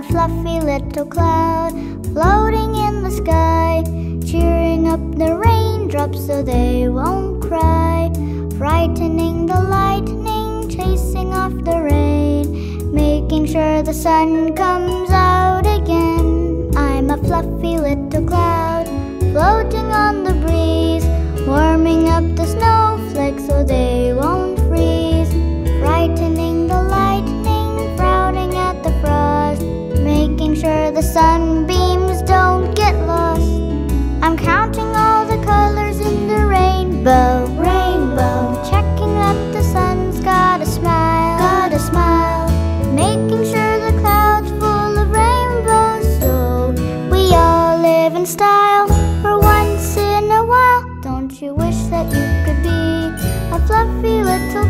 fluffy little cloud floating in the sky, cheering up the raindrops so they won't cry, frightening the lightning, chasing off the rain, making sure the sun comes out again. I'm a fluffy little cloud floating on the breeze, warming up the snowflakes so they won't freeze, frightening the lightning, frowning at the frost, making sure the sunbeams don't get lost. I'm counting all the colors in the rainbow, rainbow, checking that the sun's got a smile, making sure the clouds full of rainbows so we all live in style. For once in a while, don't you wish that you could be a fluffy little